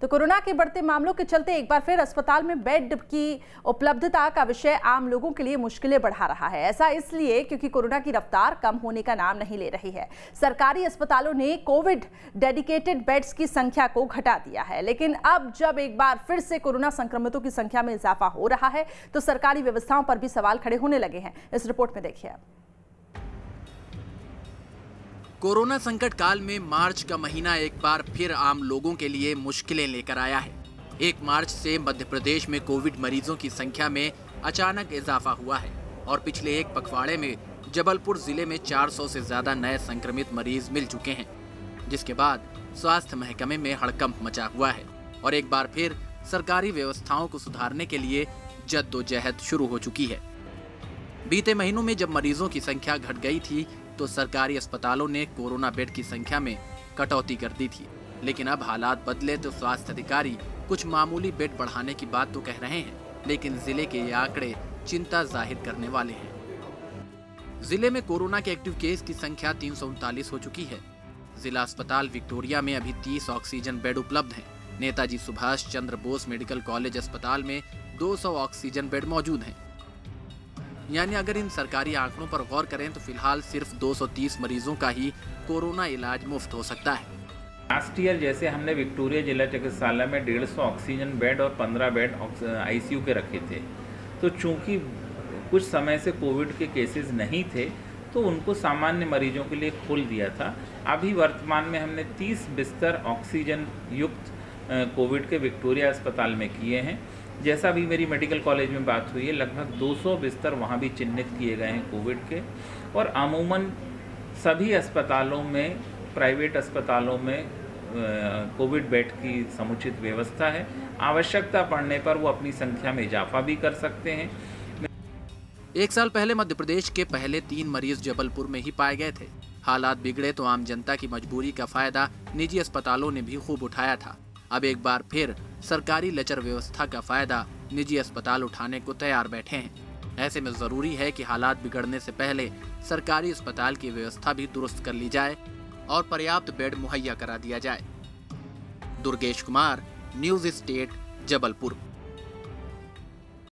तो कोरोना के बढ़ते मामलों के चलते एक बार फिर अस्पताल में बेड की उपलब्धता का विषय आम लोगों के लिए मुश्किलें बढ़ा रहा है। ऐसा इसलिए क्योंकि कोरोना की रफ्तार कम होने का नाम नहीं ले रही है। सरकारी अस्पतालों ने कोविड डेडिकेटेड बेड्स की संख्या को घटा दिया है, लेकिन अब जब एक बार फिर से कोरोना संक्रमितों की संख्या में इजाफा हो रहा है तो सरकारी व्यवस्थाओं पर भी सवाल खड़े होने लगे हैं। इस रिपोर्ट में देखिए। कोरोना संकट काल में मार्च का महीना एक बार फिर आम लोगों के लिए मुश्किलें लेकर आया है। 1 मार्च से मध्य प्रदेश में कोविड मरीजों की संख्या में अचानक इजाफा हुआ है और पिछले एक पखवाड़े में जबलपुर जिले में 400 से ज्यादा नए संक्रमित मरीज मिल चुके हैं, जिसके बाद स्वास्थ्य महकमे में हड़कंप मचा हुआ है और एक बार फिर सरकारी व्यवस्थाओं को सुधारने के लिए जद्दोजहद शुरू हो चुकी है। बीते महीनों में जब मरीजों की संख्या घट गई थी तो सरकारी अस्पतालों ने कोरोना बेड की संख्या में कटौती कर दी थी, लेकिन अब हालात बदले तो स्वास्थ्य अधिकारी कुछ मामूली बेड बढ़ाने की बात तो कह रहे हैं, लेकिन जिले के ये आंकड़े चिंता जाहिर करने वाले हैं। जिले में कोरोना के एक्टिव केस की संख्या 339 हो चुकी है। जिला अस्पताल विक्टोरिया में अभी 30 ऑक्सीजन बेड उपलब्ध हैं। नेताजी सुभाष चंद्र बोस मेडिकल कॉलेज अस्पताल में 200 ऑक्सीजन बेड मौजूद हैं। यानी अगर इन सरकारी आंकड़ों पर गौर करें तो फिलहाल सिर्फ 230 मरीजों का ही कोरोना इलाज मुफ्त हो सकता है। लास्ट ईयर जैसे हमने विक्टोरिया जिला चिकित्सालय में 150 ऑक्सीजन बेड और 15 बेड आईसीयू के रखे थे, तो चूंकि कुछ समय से कोविड के केसेस नहीं थे तो उनको सामान्य मरीजों के लिए खोल दिया था। अभी वर्तमान में हमने 30 बिस्तर ऑक्सीजन युक्त कोविड के विक्टोरिया अस्पताल में किए हैं। जैसा भी मेरी मेडिकल कॉलेज में बात हुई है, लगभग 200 बिस्तर वहाँ भी चिन्हित किए गए हैं कोविड के, और अमूमन सभी अस्पतालों में, प्राइवेट अस्पतालों में कोविड बेड की समुचित व्यवस्था है। आवश्यकता पड़ने पर वो अपनी संख्या में इजाफा भी कर सकते हैं। 1 साल पहले मध्य प्रदेश के पहले 3 मरीज जबलपुर में ही पाए गए थे। हालात बिगड़े तो आम जनता की मजबूरी का फायदा निजी अस्पतालों ने भी खूब उठाया था। अब एक बार फिर सरकारी लचर व्यवस्था का फायदा निजी अस्पताल उठाने को तैयार बैठे हैं। ऐसे में जरूरी है कि हालात बिगड़ने से पहले सरकारी अस्पताल की व्यवस्था भी दुरुस्त कर ली जाए और पर्याप्त बेड मुहैया करा दिया जाए। Durgesh Kumar, news state, Jabalpur.